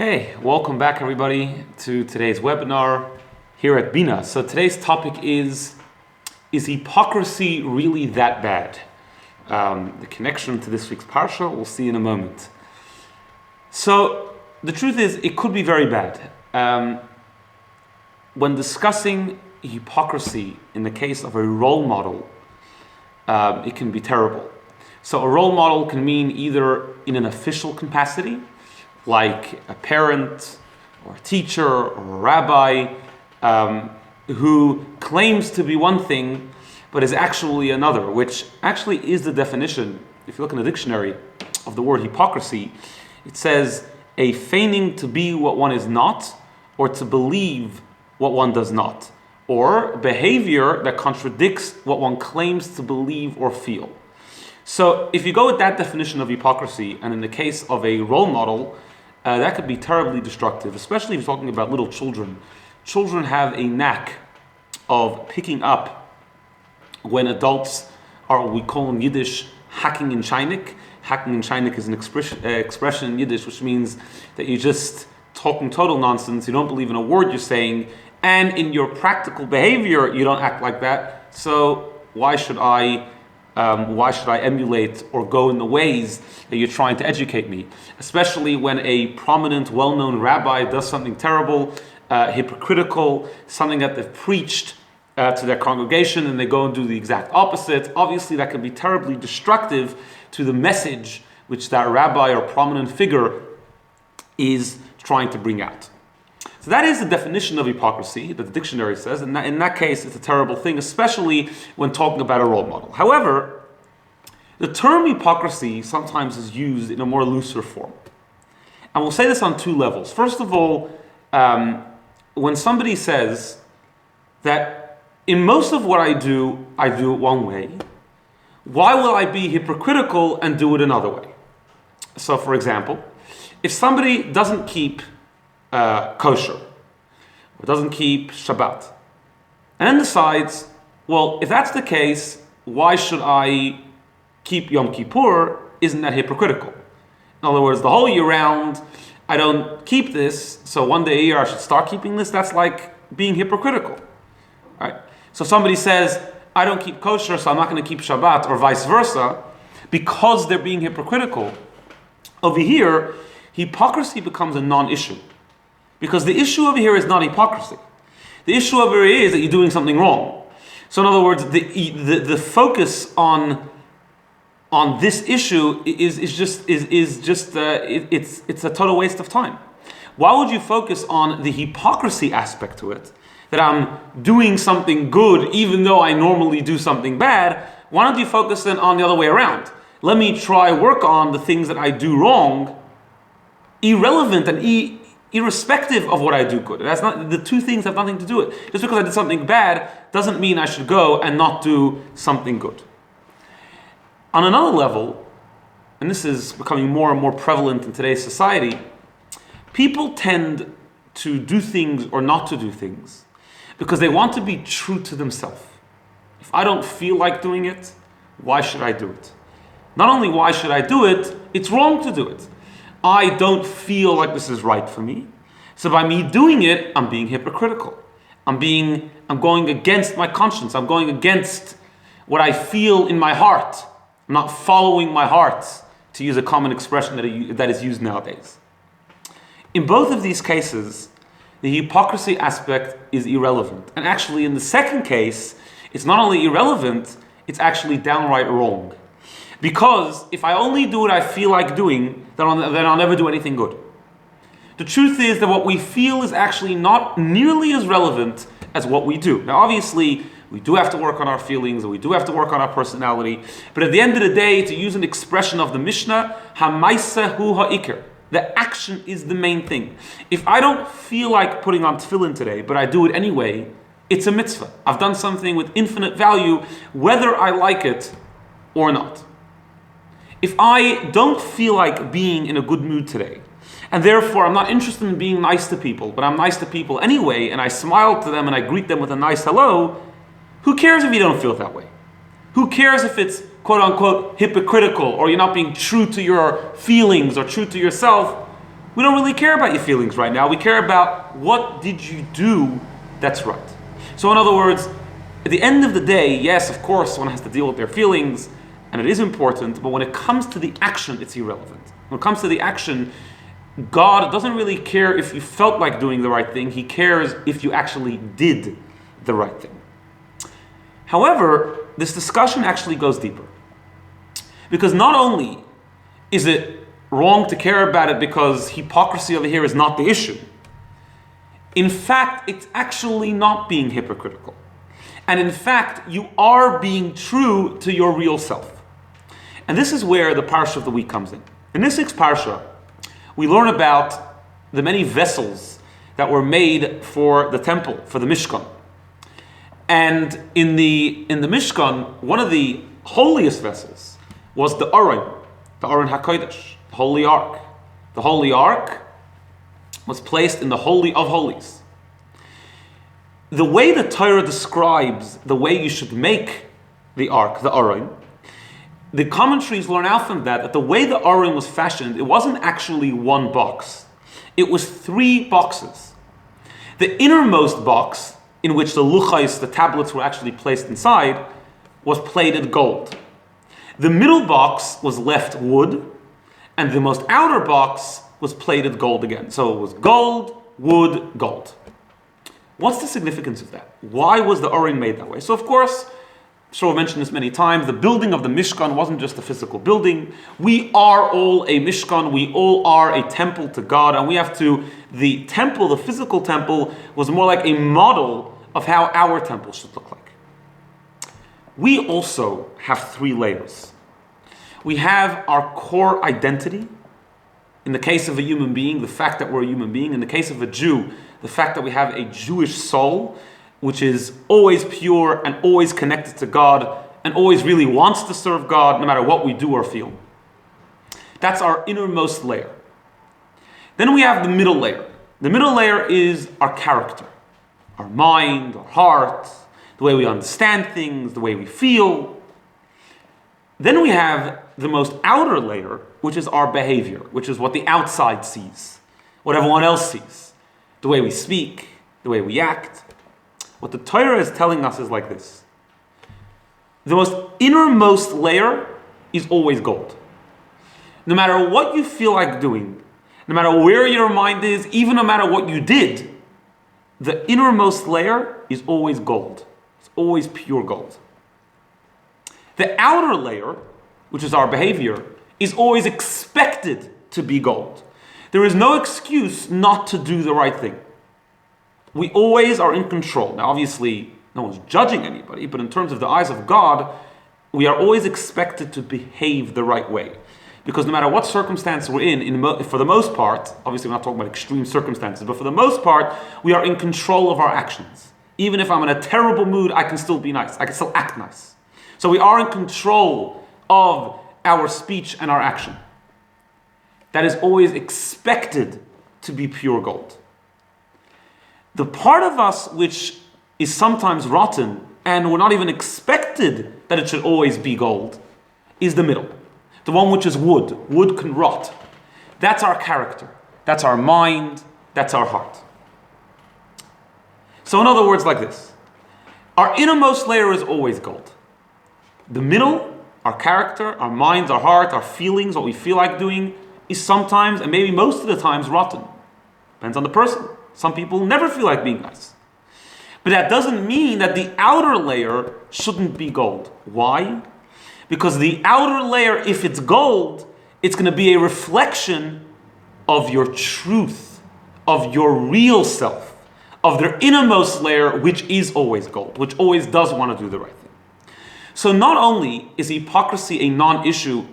Okay, welcome back everybody to today's webinar here at BINA. So today's topic is hypocrisy really that bad? The connection to this week's parsha, we'll see in a moment. So the truth is, it could be very bad. When discussing hypocrisy in the case of a role model, it can be terrible. So a role model can mean either in an official capacity, like a parent or a teacher or a rabbi who claims to be one thing but is actually another, which actually is the definition, if you look in the dictionary, of the word hypocrisy. It says a feigning to be what one is not, or to believe what one does not, or behavior that contradicts what one claims to believe or feel. So if you go with that definition of hypocrisy, and in the case of a role model, that could be terribly destructive, especially if you're talking about little children. Children have a knack of picking up when adults are, we call in Yiddish, hacking in Shainik. Hacking in Shainik is an expression in Yiddish, which means that you're just talking total nonsense, you don't believe in a word you're saying, and in your practical behavior, you don't act like that. So why should I emulate or go in the ways that you're trying to educate me? Especially when a prominent, well-known rabbi does something terrible, hypocritical, something that they've preached to their congregation, and they go and do the exact opposite. Obviously, that can be terribly destructive to the message which that rabbi or prominent figure is trying to bring out. So that is the definition of hypocrisy that the dictionary says, and in that case, it's a terrible thing, especially when talking about a role model. However, the term hypocrisy sometimes is used in a more looser form. And we'll say this on two levels. First of all, when somebody says that in most of what I do it one way, why will I be hypocritical and do it another way? So for example, if somebody doesn't keep kosher, or doesn't keep Shabbat, and then decides, well, if that's the case, why should I keep Yom Kippur? Isn't that hypocritical? In other words, the whole year round, I don't keep this, so one day a year I should start keeping this. That's like being hypocritical, right? So somebody says, I don't keep kosher, so I'm not going to keep Shabbat, or vice versa, because they're being hypocritical. Over here, hypocrisy becomes a non-issue. Because the issue over here is not hypocrisy. The issue over here is that you're doing something wrong. So in other words, the focus on this issue it's a total waste of time. Why would you focus on the hypocrisy aspect to it? That I'm doing something good even though I normally do something bad. Why don't you focus then on the other way around? Let me try work on the things that I do wrong, irrelevant and irrespective of what I do good. That's not, the two things have nothing to do with it. Just because I did something bad doesn't mean I should go and not do something good. On another level, and this is becoming more and more prevalent in today's society, people tend to do things or not to do things because they want to be true to themselves. If I don't feel like doing it, why should I do it? Not only why should I do it, it's wrong to do it. I don't feel like this is right for me. So by me doing it, I'm being hypocritical. I'm going against my conscience. I'm going against what I feel in my heart. I'm not following my heart, to use a common expression that is used nowadays. In both of these cases, the hypocrisy aspect is irrelevant. And actually, in the second case, it's not only irrelevant, it's actually downright wrong. Because if I only do what I feel like doing, then I'll never do anything good. The truth is that what we feel is actually not nearly as relevant as what we do. Now obviously, we do have to work on our feelings, and we do have to work on our personality, but at the end of the day, to use an expression of the Mishnah, ha'maisa hu ha'ikr. The action is the main thing. If I don't feel like putting on tefillin today, but I do it anyway, it's a mitzvah. I've done something with infinite value, whether I like it or not. If I don't feel like being in a good mood today, and therefore I'm not interested in being nice to people, but I'm nice to people anyway, and I smile to them and I greet them with a nice hello, who cares if you don't feel that way? Who cares if it's quote unquote hypocritical or you're not being true to your feelings or true to yourself? We don't really care about your feelings right now. We care about what did you do that's right. So in other words, at the end of the day, yes, of course, one has to deal with their feelings, and it is important, but when it comes to the action, it's irrelevant. When it comes to the action, God doesn't really care if you felt like doing the right thing. He cares if you actually did the right thing. However, this discussion actually goes deeper. Because not only is it wrong to care about it because hypocrisy over here is not the issue, in fact, it's actually not being hypocritical. And in fact, you are being true to your real self. And this is where the parsha of the week comes in. In this week's parsha, we learn about the many vessels that were made for the temple, for the Mishkan. And in the Mishkan, one of the holiest vessels was the Aron HaKodesh, the Holy Ark. The Holy Ark was placed in the Holy of Holies. The way the Torah describes the way you should make the Ark, the Aron, the commentaries learn out from that the way the Aron was fashioned, it wasn't actually one box. It was 3 boxes. The innermost box, in which the luchais, the tablets, were actually placed inside, was plated gold. The middle box was left wood, and the most outer box was plated gold again. So it was gold, wood, gold. What's the significance of that? Why was the Aron made that way? So of course, I'm sure I've mentioned this many times, the building of the Mishkan wasn't just a physical building. We are all a Mishkan, we all are a temple to God, and the temple, the physical temple, was more like a model of how our temple should look like. We also have 3 layers. We have our core identity. In the case of a human being, the fact that we're a human being. In the case of a Jew, the fact that we have a Jewish soul, which is always pure and always connected to God and always really wants to serve God no matter what we do or feel. That's our innermost layer. Then we have the middle layer. The middle layer is our character, our mind, our heart, the way we understand things, the way we feel. Then we have the most outer layer, which is our behavior, which is what the outside sees, what everyone else sees, the way we speak, the way we act. What the Torah is telling us is like this. The most innermost layer is always gold. No matter what you feel like doing, no matter where your mind is, even no matter what you did, the innermost layer is always gold. It's always pure gold. The outer layer, which is our behavior, is always expected to be gold. There is no excuse not to do the right thing. We always are in control. Now, obviously, no one's judging anybody, but in terms of the eyes of God, we are always expected to behave the right way. Because no matter what circumstance we're for the most part, obviously we're not talking about extreme circumstances, but for the most part, we are in control of our actions. Even if I'm in a terrible mood, I can still be nice. I can still act nice. So we are in control of our speech and our action. That is always expected to be pure gold. The part of us which is sometimes rotten, and we're not even expected that it should always be gold, is the middle. The one which is wood. Wood can rot. That's our character. That's our mind. That's our heart. So in other words, like this. Our innermost layer is always gold. The middle, our character, our minds, our heart, our feelings, what we feel like doing, is sometimes, and maybe most of the times, rotten. Depends on the person. Some people never feel like being nice. But that doesn't mean that the outer layer shouldn't be gold. Why? Because the outer layer, if it's gold, it's going to be a reflection of your truth, of your real self, of their innermost layer, which is always gold, which always does want to do the right thing. So not only is hypocrisy a non-issue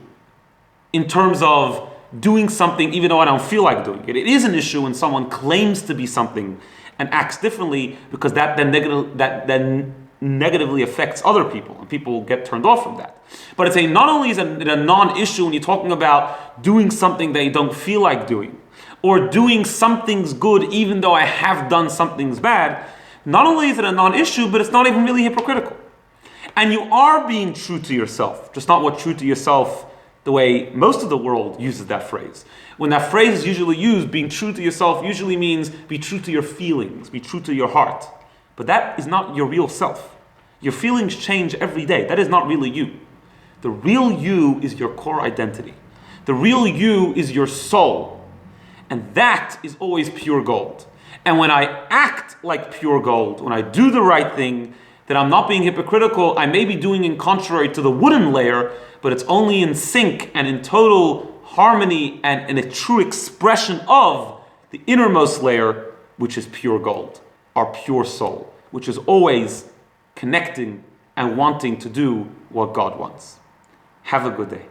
in terms of doing something even though I don't feel like doing it. It is an issue when someone claims to be something and acts differently, because that then negatively affects other people, and people get turned off from that. But it's not only is it a non-issue when you're talking about doing something that you don't feel like doing, or doing something's good even though I have done something's bad. Not only is it a non-issue, but it's not even really hypocritical. And you are being true to yourself, just not what true to yourself the way most of the world uses that phrase. When that phrase is usually used, being true to yourself usually means be true to your feelings, be true to your heart. But that is not your real self. Your feelings change every day. That is not really you. The real you is your core identity. The real you is your soul. And that is always pure gold. And when I act like pure gold, when I do the right thing, then I'm not being hypocritical. I may be doing in contrary to the wooden layer, but it's only in sync and in total harmony and in a true expression of the innermost layer, which is pure gold, our pure soul, which is always connecting and wanting to do what God wants. Have a good day.